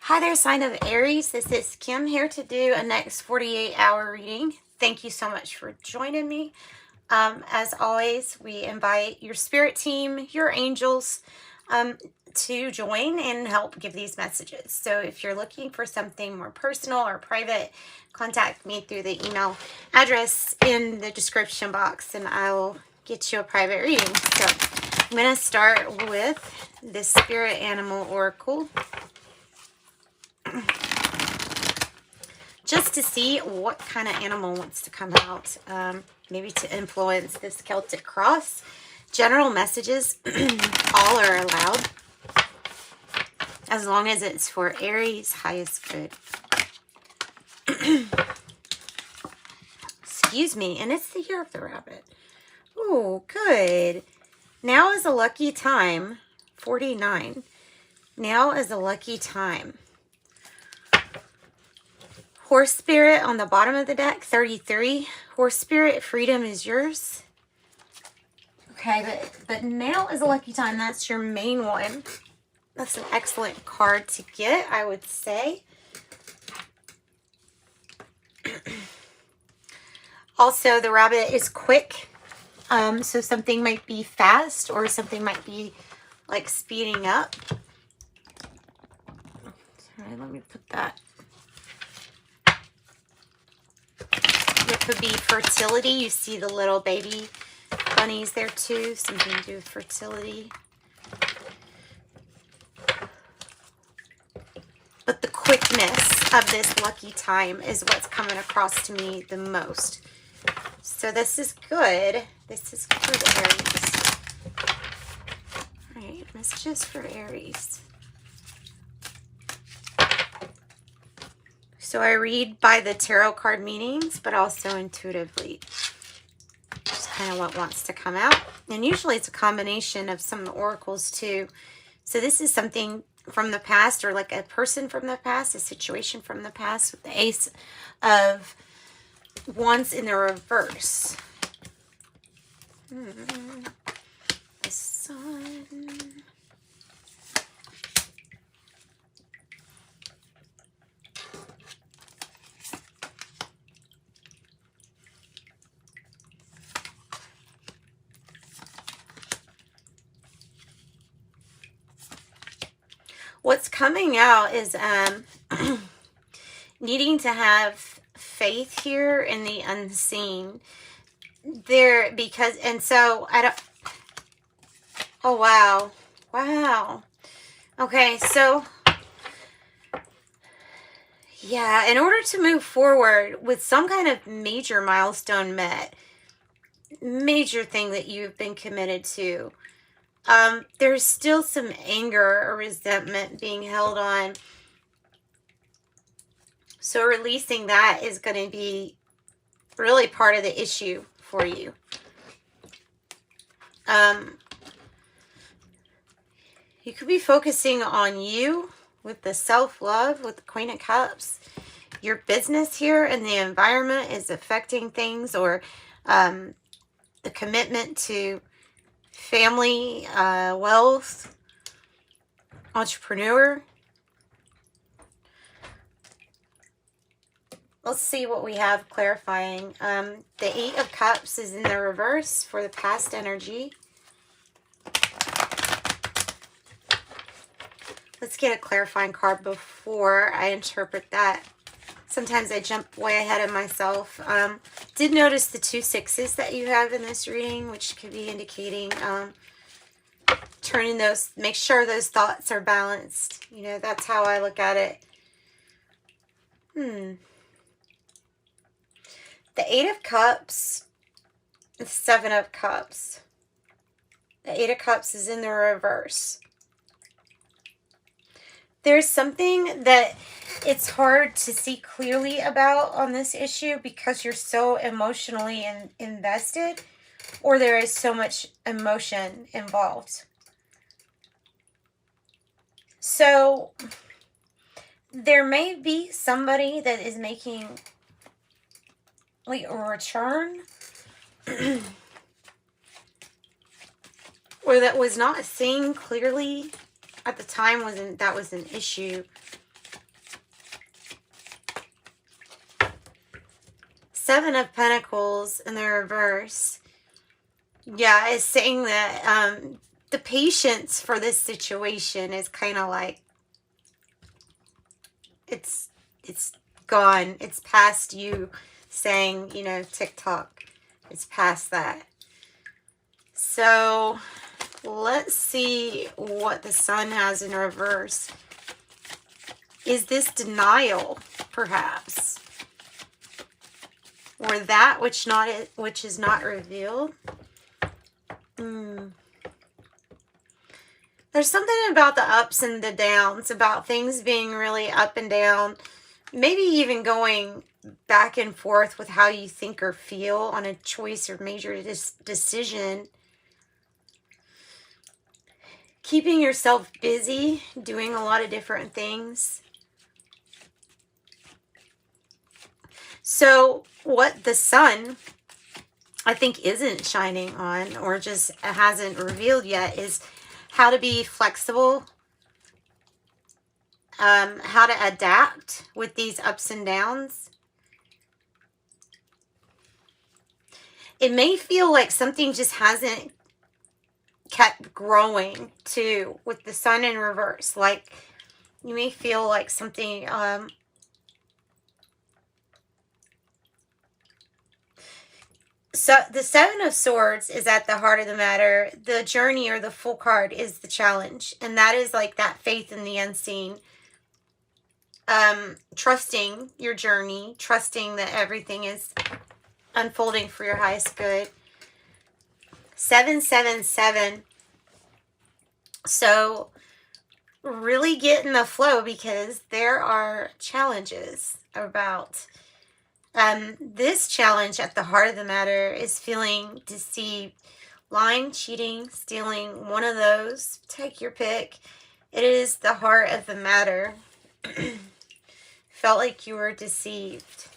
Hi there, sign of Aries. This is Kim here to do a next 48-hour reading. Thank you so much for joining me. As always, we invite your spirit team, your angels, to join and help give these messages. So if you're looking for something more personal or private, contact me through the email address in the description box and I will get you a private reading. So I'm going to start with the Spirit Animal Oracle, just to see what kind of animal wants to come out, maybe to influence this Celtic cross. General messages, all are allowed, as long as it's for Aries' highest good. Excuse me, and it's the year of the rabbit. Oh, good. Now is a lucky time, 49. Now is a lucky time. Horse Spirit on the bottom of the deck, 33. Horse Spirit, freedom is yours. Okay, but now is a lucky time. That's your main one. That's an excellent card to get, I would say. Also, the rabbit is quick. So something might be fast or something might be like speeding up. Sorry, let me put that. It could be fertility. You see the little baby bunnies there too. Something to do with fertility. But the quickness of this lucky time is what's coming across to me the most. So this is good. This is good, Aries. All right, messages for Aries. So I read by the tarot card meanings, but also intuitively. Just kind of what wants to come out. And usually it's a combination of some of the oracles too. So this is something from the past, or like a person from the past, a situation from the past, with the Ace of Wands in the reverse. The Sun. What's coming out is needing to have faith here in the unseen. There, because, and so I don't, oh wow, wow. Okay, so yeah, in order to move forward with some kind of major milestone met, major thing that you've been committed to, there's still some anger or resentment being held on. So releasing that is going to be really part of the issue for you. You could be focusing on you with the self-love, with the Queen of Cups. Your business here and the environment is affecting things, or the commitment to family, wealth, entrepreneur. Let's see what we have clarifying. The Eight of Cups is in the reverse for the past energy. Let's get a clarifying card before I interpret that. Sometimes I jump way ahead of myself. Did notice the 2 6s that you have in this reading, which could be indicating turning those, make sure those thoughts are balanced. You know, that's how I look at it. The 8 of Cups, the 7 of Cups. The 8 of Cups is in the reverse. There's something that it's hard to see clearly about on this issue because you're so emotionally invested, or there is so much emotion involved. So there may be somebody that is making like a return or that was not seeing clearly at the time. That was an issue. Seven of Pentacles in the reverse. Yeah, it's saying that the patience for this situation is kind of like, it's gone. It's past you saying, you know, TikTok. It's past that. So let's see what the Sun has in reverse. Is this denial, perhaps? Or that which is not revealed? There's something about the ups and the downs, about things being really up and down, maybe even going back and forth with how you think or feel on a choice or major decision. Keeping yourself busy, doing a lot of different things. So what the Sun, I think, isn't shining on, or just hasn't revealed yet, is how to be flexible, how to adapt with these ups and downs. It may feel like something just hasn't kept growing too, with the Sun in reverse. Like you may feel like something so the Seven of Swords is at the heart of the matter. The journey, or the Full card, is the challenge. And that is like that faith in the unseen. Trusting your journey. Trusting that everything is unfolding for your highest good. 777. So really get in the flow, because there are challenges about... this challenge at the heart of the matter is feeling deceived. Lying, cheating, stealing, one of those. Take your pick. It is the heart of the matter. Felt like you were deceived.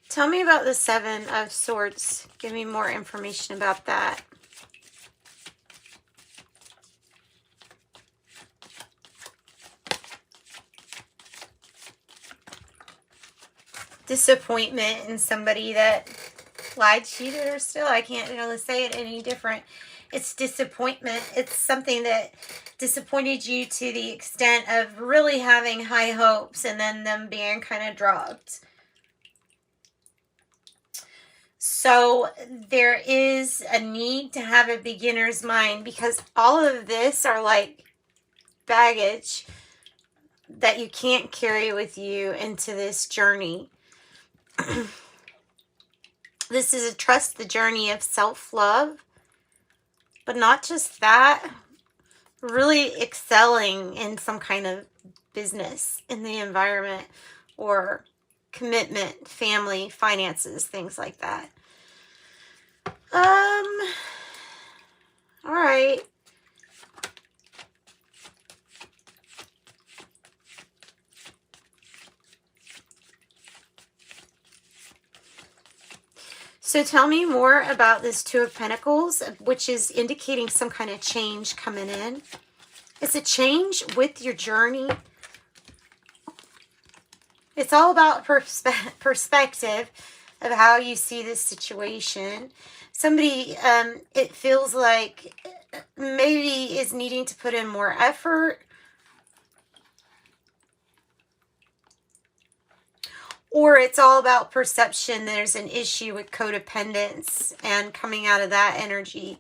Tell me about the Seven of Swords. Give me more information about that. Disappointment in somebody that lied, cheated, or still. I can't really say it any different. It's disappointment. It's something that disappointed you to the extent of really having high hopes and then them being kind of dropped. So there is a need to have a beginner's mind, because all of this are like baggage that you can't carry with you into this journey. This is a trust the journey of self-love, but not just that, really excelling in some kind of business in the environment, or commitment, family, finances, things like that. All right. So tell me more about this Two of Pentacles, which is indicating some kind of change coming in. It's a change with your journey. It's all about perspective of how you see this situation. Somebody, it feels like maybe is needing to put in more effort. Or it's all about perception. There's an issue with codependence and coming out of that energy.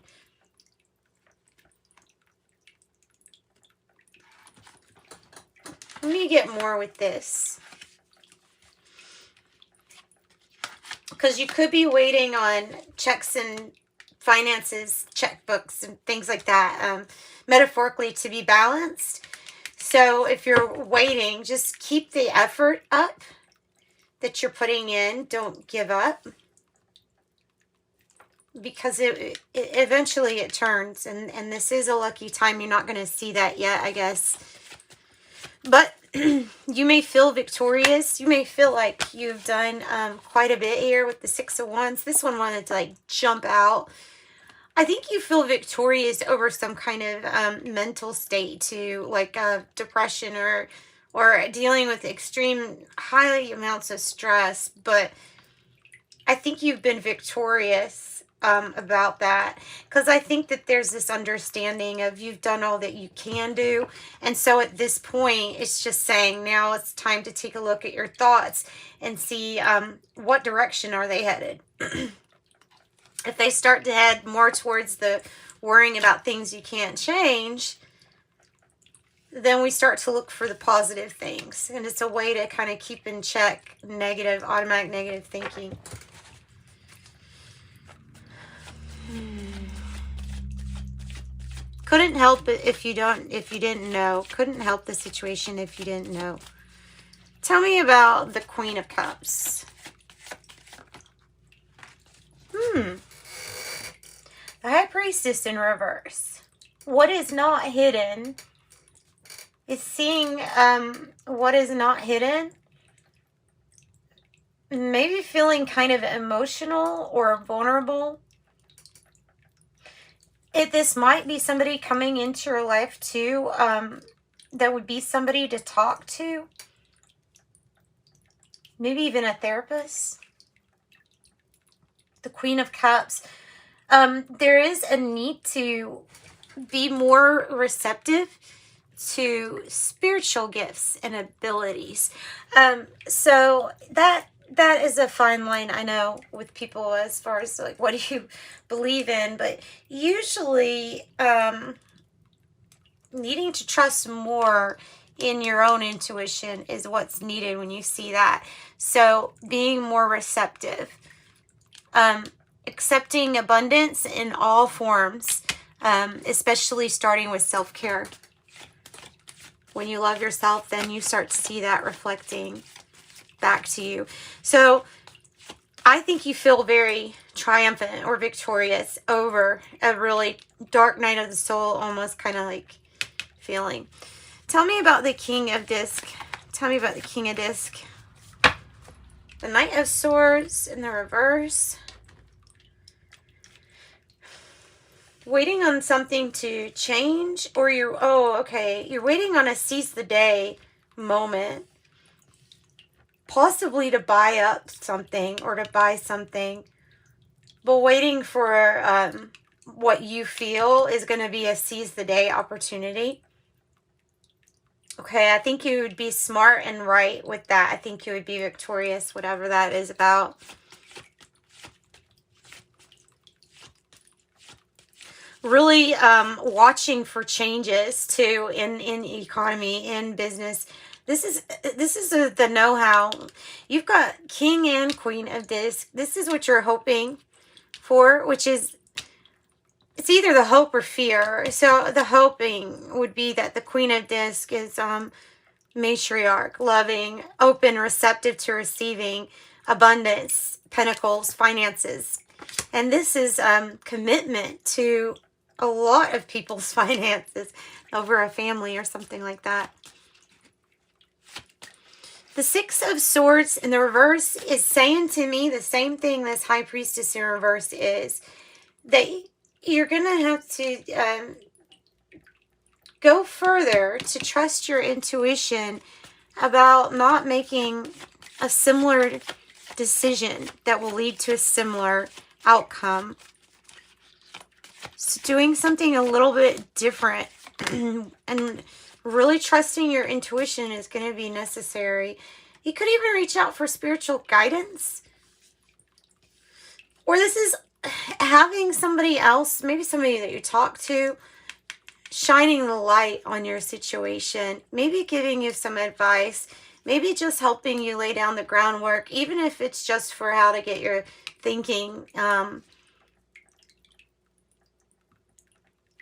Let me get more with this. Because you could be waiting on checks and finances, checkbooks, and things like that, metaphorically, to be balanced. So if you're waiting, just keep the effort up that you're putting in. Don't give up. Because it eventually it turns. And this is a lucky time. You're not going to see that yet, I guess. But you may feel victorious. You may feel like you've done quite a bit here with the Six of Wands. This one wanted to like jump out. I think you feel victorious over some kind of mental state too, like depression or dealing with extreme high amounts of stress. But I think you've been victorious about that, because I think that there's this understanding of you've done all that you can do. And so at this point, it's just saying now it's time to take a look at your thoughts and see what direction are they headed. If they start to head more towards the worrying about things you can't change, then we start to look for the positive things. And it's a way to kind of keep in check negative, automatic negative thinking. Couldn't help it if you didn't know. Couldn't help the situation if you didn't know. Tell me about the Queen of Cups. The High Priestess in reverse. What is not hidden is seeing what is not hidden. Maybe feeling kind of emotional or vulnerable. This might be somebody coming into your life too, that would be somebody to talk to. Maybe even a therapist. The Queen of Cups. There is a need to be more receptive to spiritual gifts and abilities. So that is a fine line, I know, with people as far as like what do you believe in, but usually needing to trust more in your own intuition is what's needed when you see that. So being more receptive, accepting abundance in all forms, especially starting with self-care. When you love yourself, then you start to see that reflecting back to you. So I think you feel very triumphant or victorious over a really dark night of the soul, almost kind of like feeling. Tell me about the King of Disc. Tell me about the King of Disc. The Knight of Swords in the reverse. Waiting on something to change, or you're waiting on a seize the day moment. Possibly to buy up something or to buy something, but waiting for what you feel is going to be a seize the day opportunity. Okay, I think you would be smart and right with that. I think you would be victorious, whatever that is about. Really watching for changes too in economy, in business. This is the know-how. You've got King and Queen of Disc. This is what you're hoping for, which is, it's either the hope or fear. So the hoping would be that the Queen of Disc is matriarch, loving, open, receptive to receiving, abundance, pentacles, finances. And this is commitment to a lot of people's finances over a family or something like that. The Six of Swords in the reverse is saying to me the same thing this High Priestess in reverse is. That you're going to have to go further to trust your intuition about not making a similar decision that will lead to a similar outcome. So doing something a little bit different and really trusting your intuition is going to be necessary. You could even reach out for spiritual guidance. Or this is having somebody else, maybe somebody that you talk to, shining the light on your situation. Maybe giving you some advice. Maybe just helping you lay down the groundwork, even if it's just for how to get your thinking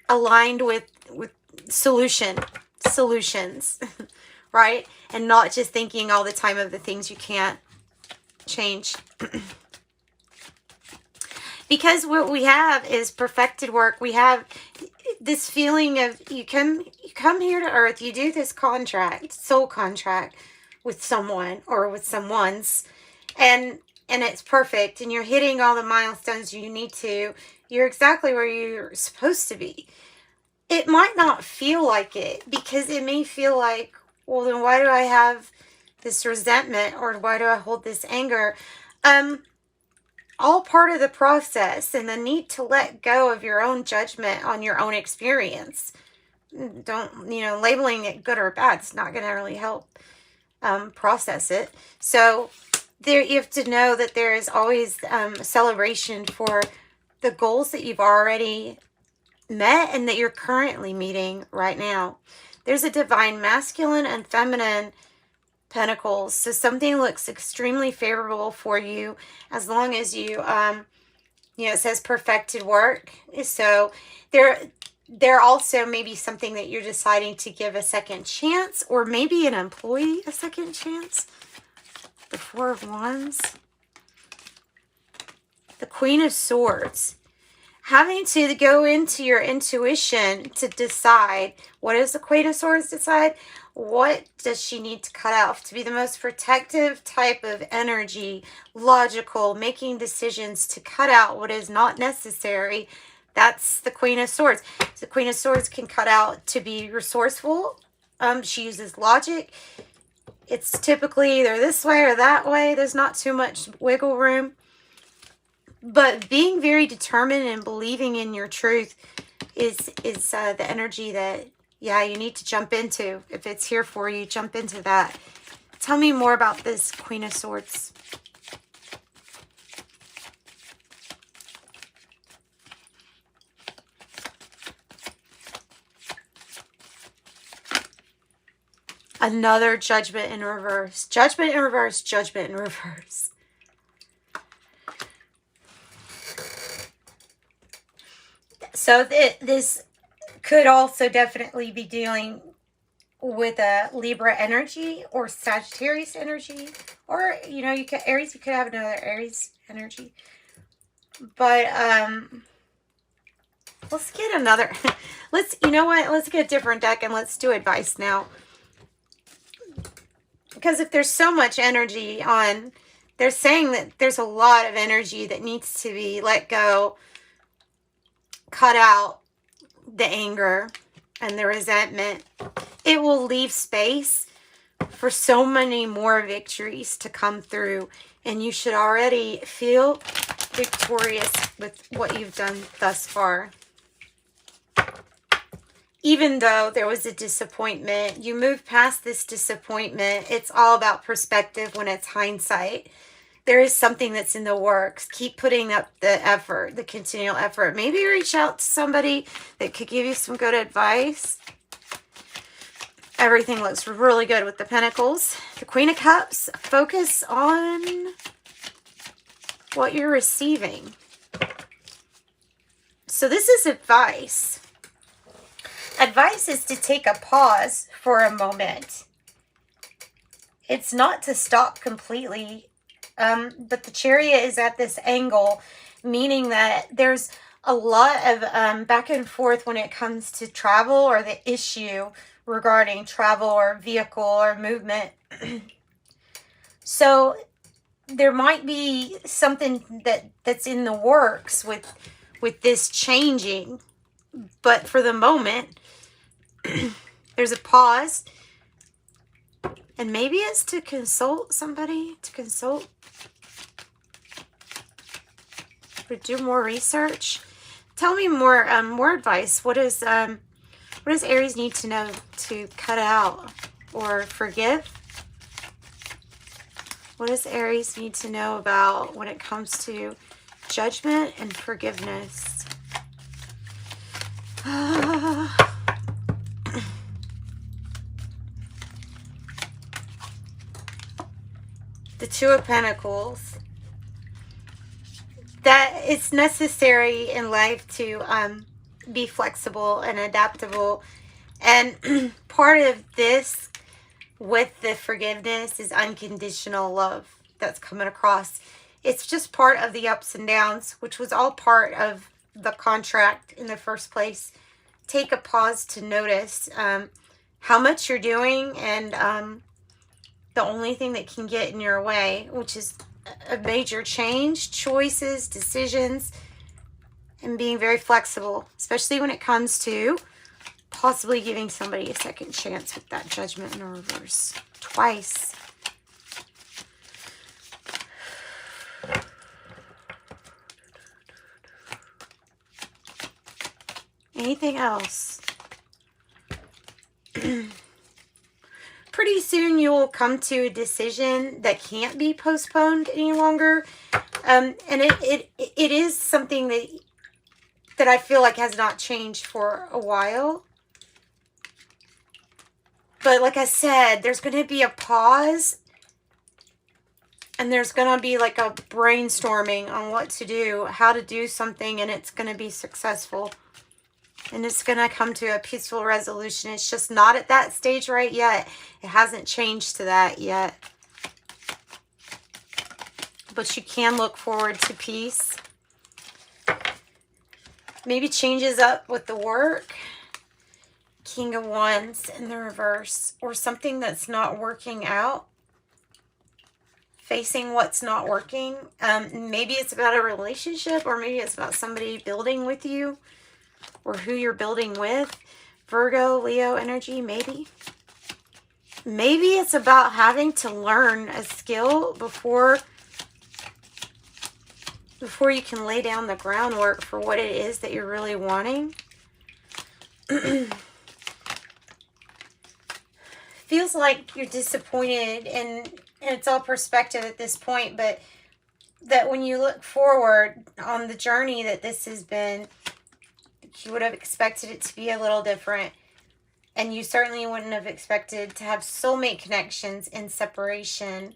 aligned with solutions, right? And not just thinking all the time of the things you can't change. Because what we have is perfected work. We have this feeling of you come here to earth, you do this contract, soul contract with someone or with someone's, and it's perfect, and you're hitting all the milestones you need to. You're exactly where you're supposed to be. It might not feel like it, because it may feel like, well, then why do I have this resentment, or why do I hold this anger? All part of the process, and the need to let go of your own judgment on your own experience. Don't, labeling it good or bad, it's not going to really help process it. So there, you have to know that there is always a celebration for the goals that you've already met and that you're currently meeting right now. There's a divine masculine and feminine pentacles, so something looks extremely favorable for you as long as you it says perfected work. So there also may be something that you're deciding to give a second chance, or maybe an employee a second chance. The Four of Wands, the Queen of Swords, having to go into your intuition to decide. What does the Queen of Swords decide? What does she need to cut off to be the most protective type of energy, logical, making decisions to cut out what is not necessary? That's the Queen of Swords. The Queen of Swords can cut out to be resourceful. She uses logic. It's typically either this way or that way. There's not too much wiggle room. But being very determined and believing in your truth is the energy that, you need to jump into. If it's here for you, jump into that. Tell me more about this Queen of Swords. Another Judgment in reverse. Judgment in reverse. Judgment in reverse. So this could also definitely be dealing with a Libra energy or Sagittarius energy, or Aries. You could have another Aries energy. But let's get another. Let's get a different deck and let's do advice now. Because if there's so much energy on, they're saying that there's a lot of energy that needs to be let go, cut out, the anger and the resentment. It will leave space for so many more victories to come through, and you should already feel victorious with what you've done thus far. Even though there was a disappointment, you moved past this disappointment. It's all about perspective when it's hindsight. There is something that's in the works. Keep putting up the effort, the continual effort. Maybe reach out to somebody that could give you some good advice. Everything looks really good with the Pentacles. The Queen of Cups, focus on what you're receiving. So this is advice. Advice is to take a pause for a moment. It's not to stop completely. But the Chariot is at this angle, meaning that there's a lot of back and forth when it comes to travel, or the issue regarding travel or vehicle or movement. So there might be something that's in the works with this changing. But for the moment, there's a pause. And maybe it's to consult somebody, or do more research. Tell me more advice. What does Aries need to know to cut out or forgive? What does Aries need to know about when it comes to judgment and forgiveness? The Two of Pentacles. That it's necessary in life to be flexible and adaptable. And part of this with the forgiveness is unconditional love that's coming across. It's just part of the ups and downs, which was all part of the contract in the first place. take a pause to notice how much you're doing, and the only thing that can get in your way, which is a major change, choices, decisions, and being very flexible, especially when it comes to possibly giving somebody a second chance with that Judgment in reverse. Twice. Anything else? Pretty soon you will come to a decision that can't be postponed any longer. And it is something that I feel like has not changed for a while. But like I said, there's going to be a pause. And there's going to be like a brainstorming on what to do, how to do something, and it's going to be successful. And it's going to come to a peaceful resolution. It's just not at that stage right yet. It hasn't changed to that yet. But you can look forward to peace. Maybe changes up with the work. King of Wands in the reverse. Or something that's not working out. Facing what's not working. Maybe it's about a relationship, or maybe it's about somebody building with you, or who you're building with. Virgo, Leo energy, maybe. Maybe it's about having to learn a skill before you can lay down the groundwork for what it is that you're really wanting. Feels like you're disappointed, and it's all perspective at this point, but that when you look forward on the journey that this has been, you would have expected it to be a little different. And you certainly wouldn't have expected to have soulmate connections in separation.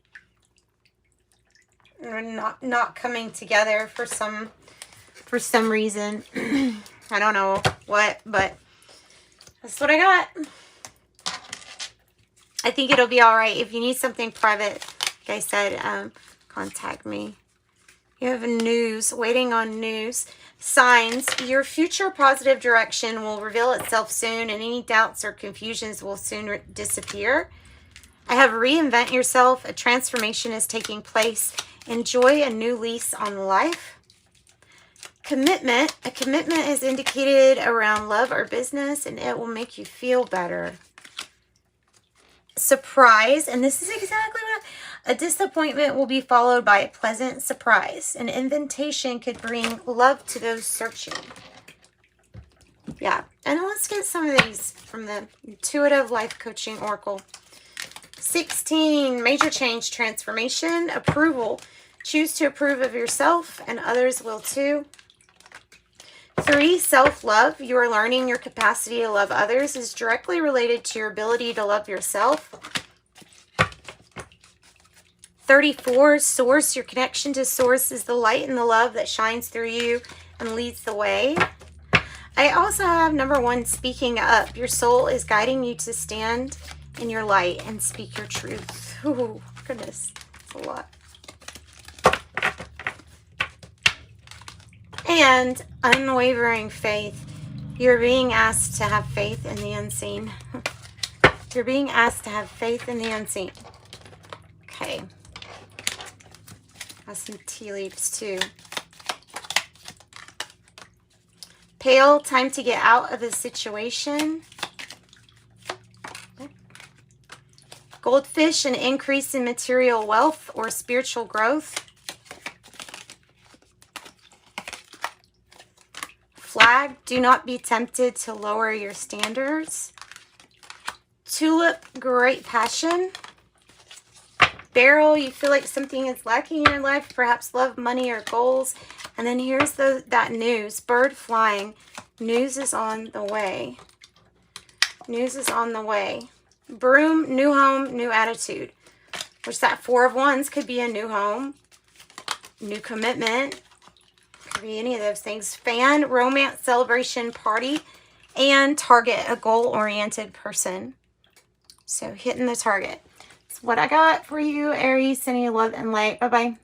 Or not coming together for some reason. I don't know what, but that's what I got. I think it'll be all right. If you need something private, like I said, contact me. You have news, waiting on news. Signs, your future positive direction will reveal itself soon, and any doubts or confusions will soon disappear. I have reinvent yourself. A transformation is taking place. Enjoy a new lease on life. Commitment. A commitment is indicated around love or business, and it will make you feel better. Surprise, and this is exactly what a disappointment will be followed by a pleasant surprise. An invitation could bring love to those searching. Yeah, and let's get some of these from the Intuitive Life Coaching Oracle. 16, major change, transformation, approval. Choose to approve of yourself, and others will too. 3, self-love. You are learning your capacity to love others is directly related to your ability to love yourself. 34, source. Your connection to source is the light and the love that shines through you and leads the way. I also have number 1, speaking up. Your soul is guiding you to stand in your light and speak your truth. Oh, goodness, that's a lot. And unwavering faith. You're being asked to have faith in the unseen. You're being asked to have faith in the unseen. Okay. Got some tea leaves too. Pale, time to get out of the situation. Okay. Goldfish, an increase in material wealth or spiritual growth. Flag, do not be tempted to lower your standards. Tulip, great passion. Barrel, you feel like something is lacking in your life, perhaps love, money, or goals. And then here's that news. Bird flying, news is on the way. News is on the way. Broom, new home, new attitude. Which that 4 of Wands could be a new home, new commitment. Could be any of those things. Fan, romance, celebration, party, and target, a goal-oriented person. So hitting the target. That's what I got for you, Aries. Sending you love and light. Bye-bye.